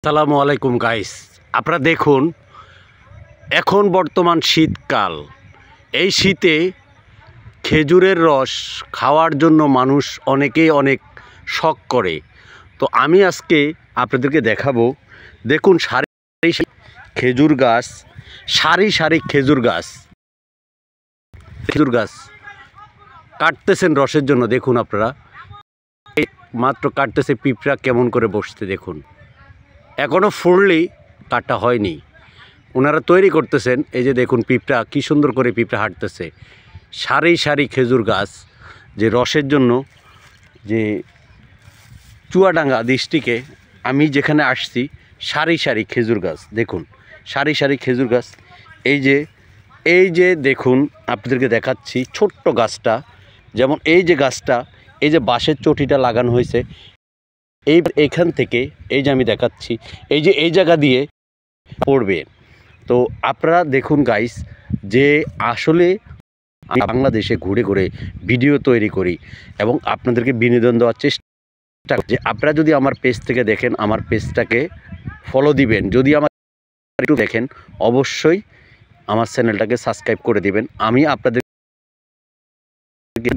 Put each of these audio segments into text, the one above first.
আসসালামু আলাইকুম গাইস, আপনারা দেখুন এখন বর্তমান শীতকাল। এই শীতে খেজুরের রস খাওয়ার জন্য মানুষ অনেকেই অনেক শখ করে। তো আমি আজকে আপনাদেরকে দেখাবো। দেখুন সারি সারি খেজুর গাছ, সারি সারি খেজুর গাছ কাটতেছেন রসের জন্য। দেখুন আপনারা মাত্র কাটতেছে, পিঁপড়া কেমন করে বসতে দেখুন। এখনও ফুললি কাটা হয়নি, ওনারা তৈরি করতেছেন। এই যে দেখুন পিঁপড়া কী সুন্দর করে পিঁপড়া হাঁটতেছে। সারি সারি খেজুর গাছ, যে রসের জন্য, যে চুয়াডাঙ্গা ডিস্ট্রিক্টে আমি যেখানে আসছি, সারি সারি খেজুর গাছ দেখুন, সারি সারি খেজুর গাছ। এই যে দেখুন আপনাদেরকে দেখাচ্ছি ছোট্ট গাছটা, যেমন এই যে গাছটা, এই যে বাঁশের চটিটা লাগানো হয়েছে, এইখান থেকে এই যে আমি দেখাচ্ছি, এই জায়গা দিয়ে পড়বে। তো আপনারা দেখুন গাইস, যে আসলে বাংলাদেশে ঘুরে ঘুরে ভিডিও তৈরি করি এবং আপনাদেরকে বিনোদন দেওয়ার চেষ্টা করি। যে আপনারা যদি আমার পেজ থেকে দেখেন, আমার পেজটাকে ফলো দিবেন। যদি আমার একটু দেখেন, অবশ্যই আমার চ্যানেলটাকে সাবস্ক্রাইব করে দিবেন। আমি আপনাদের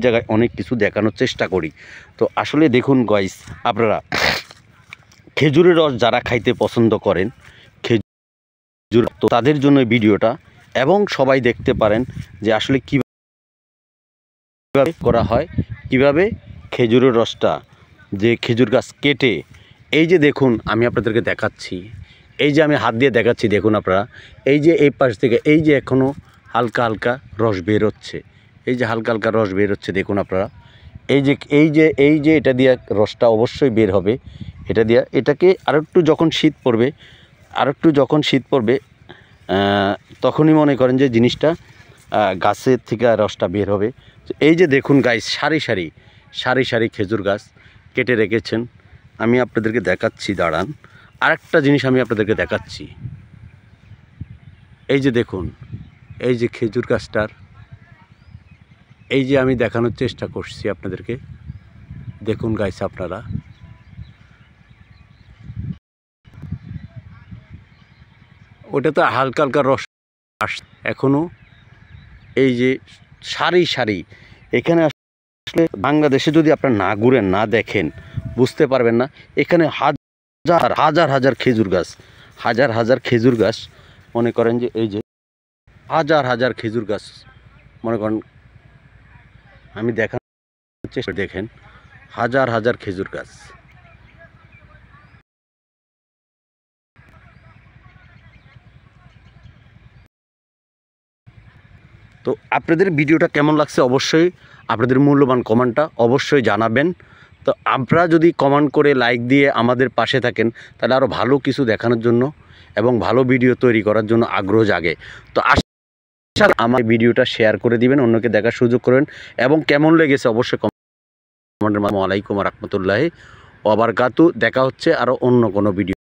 জায়গায় অনেক কিছু দেখানোর চেষ্টা করি। তো আসলে দেখুন গাইস, আপনারা খেজুরের রস যারা খাইতে পছন্দ করেন, খেজুর, তো তাদের জন্য ভিডিওটা, এবং সবাই দেখতে পারেন যে আসলে কীভাবে করা হয়, কিভাবে খেজুরের রসটা, যে খেজুর গাছ কেটে, এই যে দেখুন আমি আপনাদেরকে দেখাচ্ছি, এই যে আমি হাত দিয়ে দেখাচ্ছি, দেখুন আপনারা, এই যে এই পাশ থেকে এই যে এখনও হালকা হালকা রস বের হচ্ছে, এই যে হালকা হালকা রস বের হচ্ছে দেখুন আপনারা। এই যে এটা দিয়ে রসটা অবশ্যই বের হবে। এটা দিয়ে এটাকে আরেকটু যখন শীত পড়বে, তখনই মনে করেন যে জিনিসটা গাছের থেকে রসটা বের হবে। এই যে দেখুন গাইস, সারি সারি খেজুর গাছ কেটে রেখেছেন। আমি আপনাদেরকে দেখাচ্ছি, দাঁড়ান, আরেকটা জিনিস আমি আপনাদেরকে দেখাচ্ছি। এই যে দেখুন, এই যে খেজুর গাছটার, এই যে আমি দেখানোর চেষ্টা করছি আপনাদেরকে, দেখুন গাইস আপনারা, ওটা তো হালকা হালকা রস এখনও। এই যে সারি সারি, এখানে আসলে বাংলাদেশে যদি আপনারা না ঘুরেন, না দেখেন, বুঝতে পারবেন না। এখানে হাজার হাজার খেজুর গাছ, মনে করেন যে এই যে হাজার খেজুর গাছ, মনে করেন আমি দেখানোর চেষ্টা, দেখেন হাজার খেজুর গাছ। তো আপনাদের ভিডিওটা কেমন লাগছে, অবশ্যই আপনাদের মূল্যবান কমেন্টটা অবশ্যই জানাবেন। তো আপনারা যদি কমেন্ট করে লাইক দিয়ে আমাদের পাশে থাকেন, তাহলে আরও ভালো কিছু দেখানোর জন্য এবং ভালো ভিডিও তৈরি করার জন্য আগ্রহ জাগে। তো আমার ভিডিওটা শেয়ার করে দিবেন, অন্যকে দেখার সুযোগ করবেন, এবং কেমন লেগেছে অবশ্যই কমেন্টের মাধ্যমে। আসসালামু আলাইকুম ওয়া রাহমাতুল্লাহি ওয়া বারাকাতুহু। দেখা হচ্ছে আরও অন্য কোনো ভিডিও।